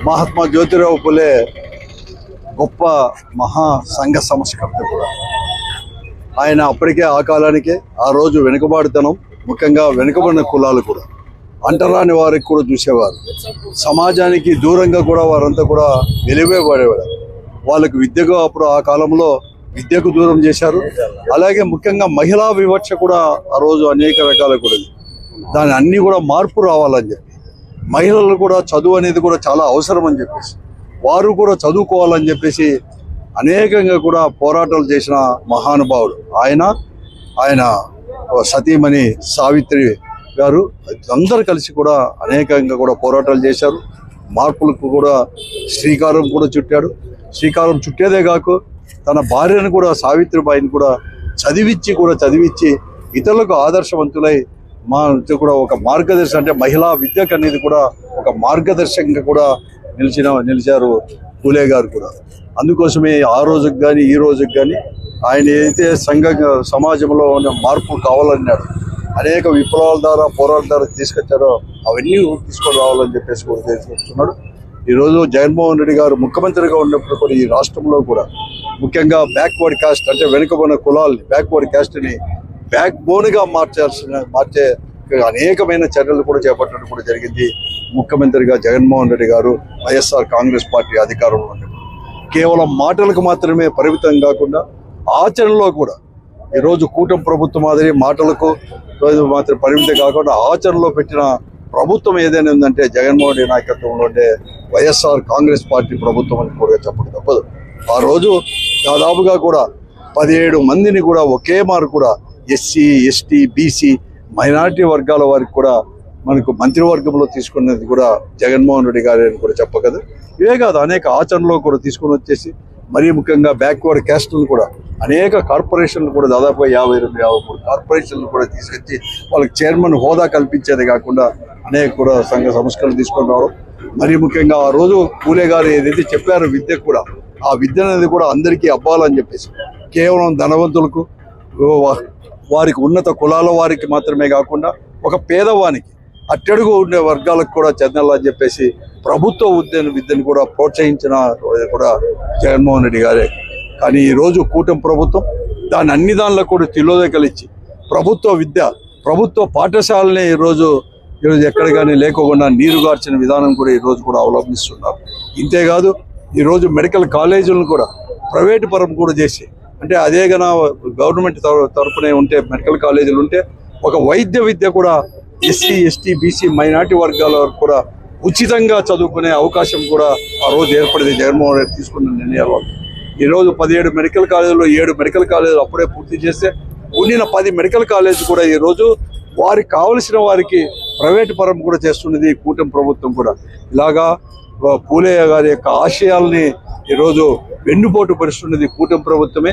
మహాత్మా జ్యోతిరావు పులే గొప్ప మహా సంఘ సంస్కర్త కూడా. ఆయన అప్పటికే ఆ కాలానికే ఆ రోజు వెనుకబాటుతనం, ముఖ్యంగా వెనుకబడిన కులాలు కూడా, అంటరాని వారికి కూడా చూసేవారు. సమాజానికి దూరంగా కూడా వారంతా కూడా వెలివేయబడేవారు. వాళ్ళకు విద్యకు అప్పుడు ఆ కాలంలో విద్యకు దూరం చేశారు. అలాగే ముఖ్యంగా మహిళా వివక్ష కూడా ఆ రోజు అనేక రకాల కూడా. దాని అన్నీ కూడా మార్పు రావాలని చెప్పి, మహిళలు కూడా చదువు అనేది కూడా చాలా అవసరం అని చెప్పేసి, వారు కూడా చదువుకోవాలని చెప్పేసి అనేకంగా కూడా పోరాటాలు చేసిన మహానుభావుడు ఆయన సతీమణి సావిత్రి గారు అందరు కలిసి కూడా అనేకంగా కూడా పోరాటాలు చేశారు. మార్పులకు కూడా శ్రీకారం కూడా చుట్టాడు. శ్రీకారం చుట్టేదే కాక తన భార్యను కూడా, సావిత్రిబాయిని కూడా చదివించి ఇతరులకు ఆదర్శవంతులై కూడా ఒక మార్గదర్శనం, అంటే మహిళా విద్యకు అనేది కూడా ఒక మార్గదర్శకంగా కూడా నిలిచారు పూలే గారు కూడా. అందుకోసమే ఆ రోజుకి కానీ ఈ రోజుకి కానీ ఆయన ఏదైతే సమాజంలో ఉన్న మార్పు కావాలన్నాడు, అనేక విప్లవాల ద్వారా పోరాటాల ద్వారా తీసుకొచ్చారో అవన్నీ తీసుకొని రావాలని చెప్పేసి కూడా తీసుకొస్తున్నాడు. ఈరోజు జగన్మోహన్ రెడ్డి గారు ముఖ్యమంత్రిగా ఉన్నప్పుడు కూడా ఈ రాష్ట్రంలో కూడా ముఖ్యంగా బ్యాక్వర్డ్ క్యాస్ట్, అంటే వెనుకబడిన కులాలని, బ్యాక్వర్డ్ క్యాస్ట్ని బ్యాక్ బోన్గా మార్చే అనేకమైన చర్యలు కూడా చేపట్టడం కూడా జరిగింది. ముఖ్యమంత్రిగా జగన్మోహన్ రెడ్డి గారు వైఎస్ఆర్ కాంగ్రెస్ పార్టీ అధికారంలో ఉన్నప్పుడు కేవలం మాటలకు మాత్రమే పరిమితం కాకుండా ఆచరణలో కూడా ఈరోజు కూటమి ప్రభుత్వం మాదిరి మాటలకు మాత్రం పరిమితం కాకుండా ఆచరణలో పెట్టిన ప్రభుత్వం ఏదైనా ఉందంటే జగన్మోహన్ రెడ్డి నాయకత్వంలో ఉండే వైఎస్ఆర్ కాంగ్రెస్ పార్టీ ప్రభుత్వం అని కూడా చెప్పడం తప్పదు. ఆ రోజు దాదాపుగా కూడా 17 మందిని కూడా ఒకే మారు కూడా ఎస్సీ, ఎస్టీ, బీసీ, మైనారిటీ వర్గాల వారికి కూడా మనకు మంత్రివర్గంలో తీసుకున్నది కూడా జగన్మోహన్ రెడ్డి గారు అని కూడా చెప్పగలదు. ఇవే కాదు, అనేక ఆచరణలో కూడా తీసుకుని వచ్చేసి మరీ ముఖ్యంగా బ్యాక్వర్డ్ క్యాస్ట్లను కూడా అనేక కార్పొరేషన్లు కూడా దాదాపు 52-53 కార్పొరేషన్లు కూడా తీసుకొచ్చి వాళ్ళకి చైర్మన్ హోదా కల్పించేది కాకుండా అనేక కూడా సంఘ సంస్కరణలు తీసుకొని రావడం. మరీ ముఖ్యంగా ఆ రోజు పూలే గారు ఏదైతే చెప్పారో విద్య కూడా, ఆ విద్య అనేది కూడా అందరికీ అవ్వాలని చెప్పేసి కేవలం ధనవంతులకు, వారికి ఉన్నత కులాల వారికి మాత్రమే కాకుండా ఒక పేదవానికి, అట్టడుగు ఉండే వర్గాలకు కూడా చెందాలని చెప్పేసి ప్రభుత్వ విద్యను కూడా ప్రోత్సహించిన కూడా జగన్మోహన్ రెడ్డి గారే. కానీ ఈరోజు కూటమి ప్రభుత్వం దాని అన్ని దానిలో కూడా తిలోదకలిచ్చి ప్రభుత్వ పాఠశాలని ఈరోజు ఎక్కడ కానీ లేకుండా నీరుగార్చిన విధానం కూడా ఈరోజు కూడా అవలంబిస్తున్నారు. ఇంతేకాదు ఈరోజు మెడికల్ కాలేజీలను కూడా ప్రైవేటు పరం కూడా చేసి, అంటే అదే గన గవర్నమెంట్ తరఫునే ఉంటే మెడికల్ కాలేజీలు ఉంటే ఒక వైద్య విద్య కూడా ఎస్సీ, ఎస్టీ, బీసీ, మైనారిటీ వర్గాల వరకు కూడా ఉచితంగా చదువుకునే అవకాశం కూడా ఆ రోజు ఏర్పడింది జగన్మోహన్ రెడ్డి తీసుకున్న నిర్ణయాల వల్ల. ఈరోజు 17 మెడికల్ కాలేజీలో 7 మెడికల్ కాలేజీలు అప్పుడే పూర్తి చేస్తే ఉండిన 10 మెడికల్ కాలేజీ కూడా ఈరోజు వారికి కావలసిన వారికి ప్రైవేటు పరం కూడా చేస్తున్నది కూటమి ప్రభుత్వం కూడా. ఇలాగా పూలే గారి యొక్క ఆశయాల్ని ఈరోజు వెన్నుపోటు పరుస్తున్నది కూటమి ప్రభుత్వమే.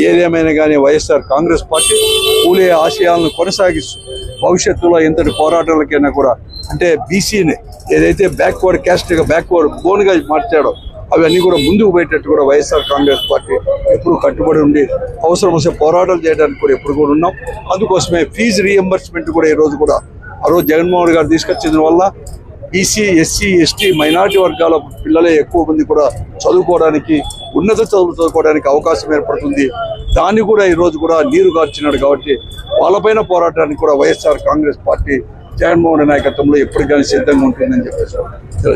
ఏదేమైనా కానీ వైఎస్ఆర్ కాంగ్రెస్ పార్టీ పూలే ఆశయాలను కొనసాగిస్తూ భవిష్యత్తులో ఎంతటి పోరాటాలకైనా కూడా, అంటే బీసీని ఏదైతే బ్యాక్వర్డ్ క్యాస్ట్గా బ్యాక్వర్డ్ బోన్గా మార్చాడో అవన్నీ కూడా ముందుకు పోయేటట్టు కూడా వైఎస్ఆర్ కాంగ్రెస్ పార్టీ ఎప్పుడు కట్టుబడి ఉండి అవసరం వస్తే పోరాటాలు చేయడానికి కూడా ఎప్పుడు కూడా ఉన్నాం. అందుకోసమే ఫీజు రీఎంబర్స్మెంట్ కూడా ఈరోజు కూడా ఆ రోజు జగన్మోహన్ గారు తీసుకొచ్చిన వల్ల బీసీ, ఎస్సీ, ఎస్టీ, మైనారిటీ వర్గాల పిల్లలే ఎక్కువ మంది కూడా చదువుకోవడానికి, ఉన్నత చదువులు చదువుకోవడానికి అవకాశం ఏర్పడుతుంది. దాన్ని కూడా ఈరోజు కూడా నీరు గార్చినాడు. కాబట్టి వాళ్ళపైన పోరాటానికి కూడా వైఎస్ఆర్ కాంగ్రెస్ పార్టీ జగన్మోహన్ నాయకత్వంలో ఎప్పటికైనా సిద్ధంగా ఉంటుందని చెప్పేసి